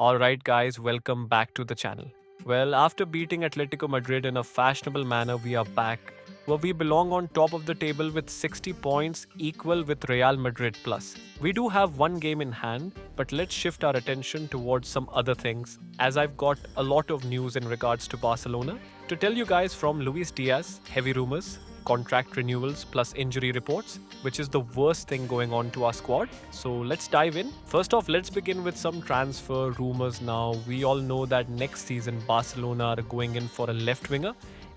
Alright, guys, welcome back to the channel. Well, after beating Atletico Madrid in a fashionable manner, we are back where we belong on top of the table with 60 points, equal with Real Madrid plus. We do have one game in hand, but let's shift our attention towards some other things, as I've got a lot of news in regards to Barcelona. To tell you guys from Luis Díaz, heavy rumors, contract renewals plus injury reports, which is the worst thing going on to our squad. So let's dive in. First off, let's begin with some transfer rumors now. We all know that next season Barcelona are going in for a left winger,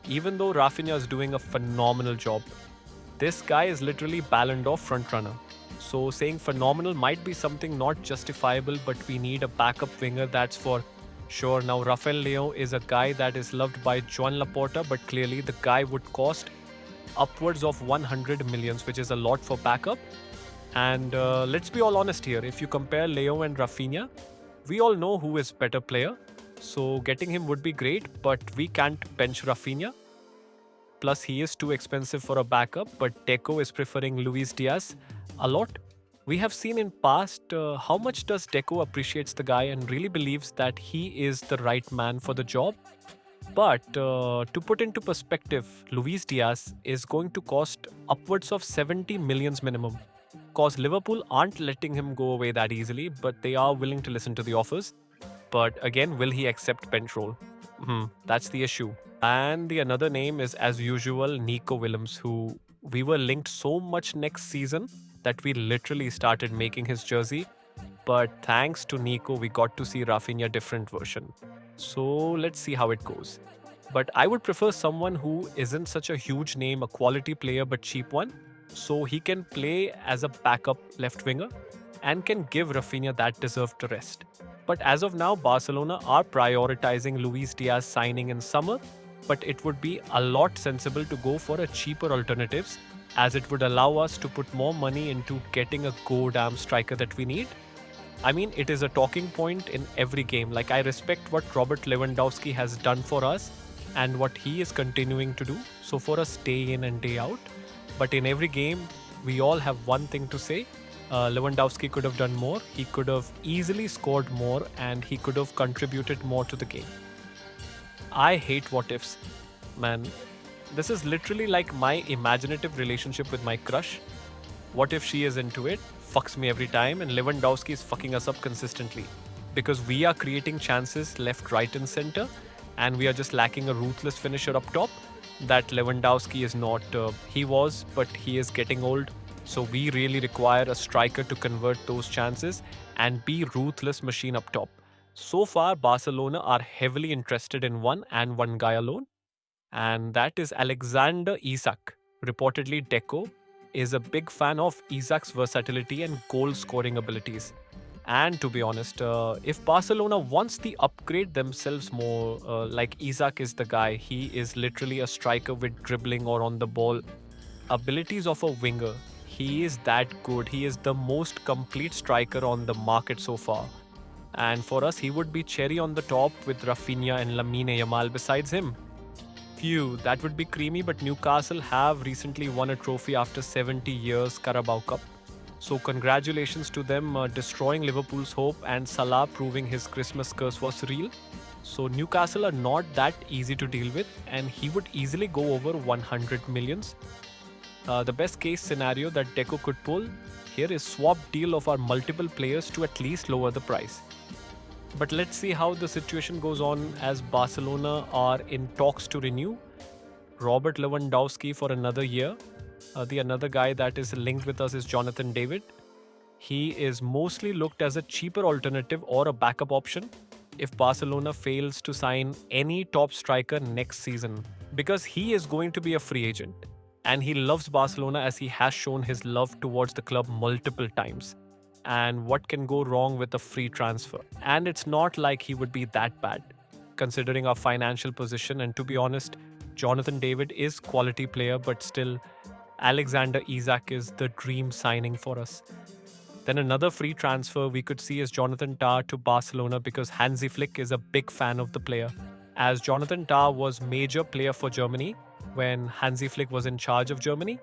even though Rafinha is doing a phenomenal job. This guy is literally Ballon d'Or frontrunner. So saying phenomenal might be something not justifiable, but we need a backup winger that's for sure. Now, Rafael Leão is a guy that is loved by Joan Laporta, but clearly the guy would cost upwards of 100 millions, which is a lot for backup. And let's be all honest here. If you compare Leo and Rafinha, we all know who is better player. So getting him would be great, but we can't bench Rafinha. Plus, he is too expensive for a backup, but Deco is preferring Luis Diaz a lot. We have seen in past how much does Deco appreciates the guy and really believes that he is the right man for the job. But to put into perspective, Luis Diaz is going to cost upwards of 70 millions minimum. Cause Liverpool aren't letting him go away that easily, but they are willing to listen to the offers. But again, will he accept bench role? That's the issue. And the another name is, as usual, Nico Williams, who we were linked so much next season that we literally started making his jersey. But thanks to Nico, we got to see Rafinha different version. So let's see how it goes. But I would prefer someone who isn't such a huge name, a quality player but cheap one, so he can play as a backup left winger and can give Rafinha that deserved rest. But as of now, Barcelona are prioritizing Luis Diaz signing in summer, but it would be a lot sensible to go for a cheaper alternatives, as it would allow us to put more money into getting a go-damn striker that we need. I mean, it is a talking point in every game. Like, I respect what Robert Lewandowski has done for us and what he is continuing to do. So, for us, day in and day out. But in every game, we all have one thing to say. Lewandowski could have done more. He could have easily scored more and he could have contributed more to the game. I hate what ifs. Man, this is literally like my imaginative relationship with my crush. What if she is into it? Fucks me every time, and Lewandowski is fucking us up consistently. Because we are creating chances left, right, and center, and we are just lacking a ruthless finisher up top. That Lewandowski is not. He was, but he is getting old. So we really require a striker to convert those chances and be ruthless machine up top. So far, Barcelona are heavily interested in one and one guy alone, and that is Alexander Isak. Reportedly, Deco is a big fan of Isak's versatility and goal scoring abilities. And to be honest, if Barcelona wants the upgrade themselves more, like Isak is the guy, he is literally a striker with dribbling or on the ball abilities of a winger. He is that good. He is the most complete striker on the market so far. And for us, he would be cherry on the top with Rafinha and Lamine Yamal besides him. Phew, that would be creamy, but Newcastle have recently won a trophy after 70 years, Carabao Cup. So congratulations to them destroying Liverpool's hope and Salah proving his Christmas curse was real. So Newcastle are not that easy to deal with and he would easily go over 100 millions. The best case scenario that Deco could pull here is swap deal of our multiple players to at least lower the price. But let's see how the situation goes on as Barcelona are in talks to renew Robert Lewandowski for another year. The another guy that is linked with us is Jonathan David. He is mostly looked as a cheaper alternative or a backup option if Barcelona fails to sign any top striker next season, because he is going to be a free agent and he loves Barcelona as he has shown his love towards the club multiple times. And what can go wrong with a free transfer? And it's not like he would be that bad, considering our financial position. And to be honest, Jonathan David is quality player, but still, Alexander Isak is the dream signing for us. Then another free transfer we could see is Jonathan Tah to Barcelona because Hansi Flick is a big fan of the player. As Jonathan Tah was major player for Germany when Hansi Flick was in charge of Germany,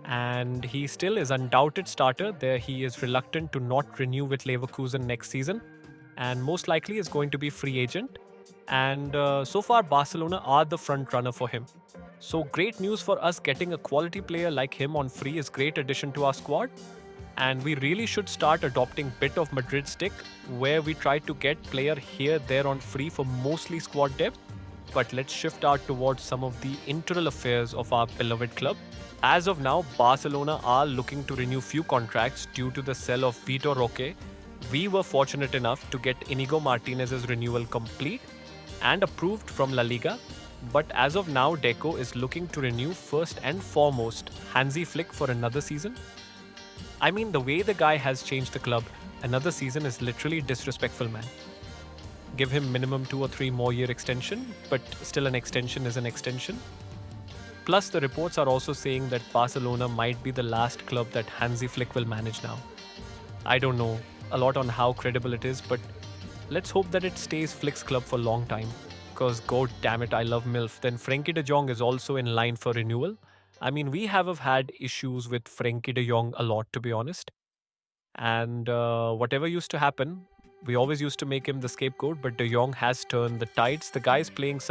and he still is undoubted starter. There he is reluctant to not renew with Leverkusen next season. and most likely is going to be free agent. And so far, Barcelona are the front runner for him. So great news for us. Getting a quality player like him on free is great addition to our squad. And we really should start adopting bit of Madrid stick, where we try to get player here there on free for mostly squad depth. But let's shift out towards some of the internal affairs of our beloved club. As of now, Barcelona are looking to renew few contracts due to the sell of Vitor Roque. We were fortunate enough to get Iñigo Martínez's renewal complete and approved from La Liga. But as of now, Deco is looking to renew first and foremost Hansi Flick for another season. I mean, the way the guy has changed the club, another season is literally disrespectful, man. Give him minimum 2 or 3 more year extension, but still an extension is an extension. Plus, the reports are also saying that Barcelona might be the last club that Hansi Flick will manage now. I don't know a lot on how credible it is, but let's hope that it stays Flick's club for a long time. Because god damn it, I love MILF. Then Frenkie de Jong is also in line for renewal. I mean, we have had issues with Frenkie de Jong a lot, to be honest. And whatever used to happen, we always used to make him the scapegoat, but de Jong has turned the tides. The guy's playing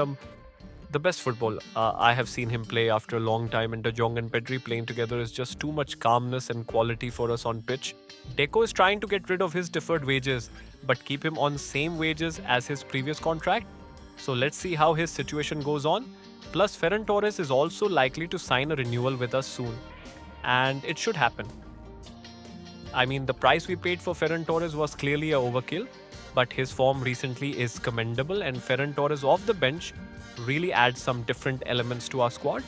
the best football I have seen him play after a long time, and De Jong and Pedri playing together is just too much calmness and quality for us on pitch. Deco is trying to get rid of his deferred wages, but keep him on same wages as his previous contract. So let's see how his situation goes on. Plus, Ferran Torres is also likely to sign a renewal with us soon, and it should happen. I mean, the price we paid for Ferran Torres was clearly a overkill, but his form recently is commendable, and Ferran Torres off the bench really adds some different elements to our squad.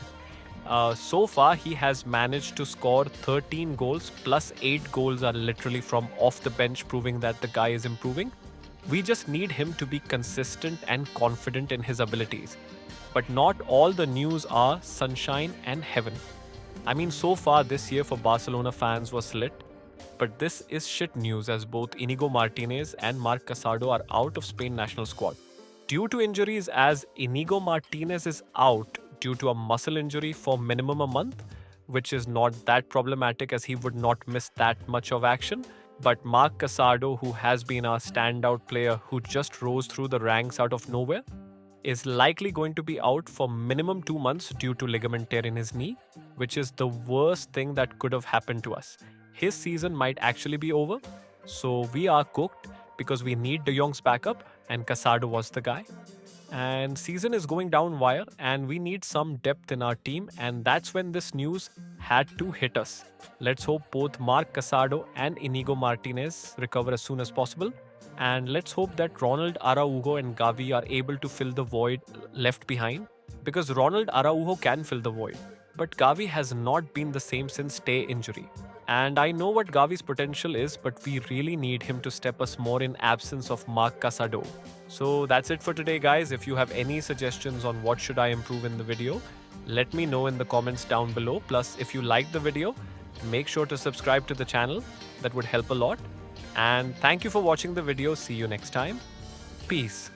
So far, he has managed to score 13 goals, plus 8 goals are literally from off the bench, proving that the guy is improving. We just need him to be consistent and confident in his abilities. But not all the news are sunshine and heaven. I mean, so far this year for Barcelona fans was lit, but this is shit news as both Iñigo Martínez and Marc Casado are out of Spain national squad. Due to injuries, as Iñigo Martínez is out due to a muscle injury for minimum a month, which is not that problematic as he would not miss that much of action. But Marc Casado, who has been our standout player who just rose through the ranks out of nowhere, is likely going to be out for minimum 2 months due to ligament tear in his knee, which is the worst thing that could have happened to us. His season might actually be over, so we are cooked because we need De Jong's backup, and Casado was the guy. And season is going down wire, and we need some depth in our team, and that's when this news had to hit us. Let's hope both Marc Casado and Iñigo Martínez recover as soon as possible. And let's hope that Ronald Araujo and Gavi are able to fill the void left behind, because Ronald Araujo can fill the void, but Gavi has not been the same since Tay injury. And I know what Gavi's potential is, but we really need him to step us more in absence of Marc Casado. So that's it for today, guys. If you have any suggestions on what should I improve in the video, let me know in the comments down below. Plus, if you like the video, make sure to subscribe to the channel. That would help a lot. And thank you for watching the video. See you next time. Peace.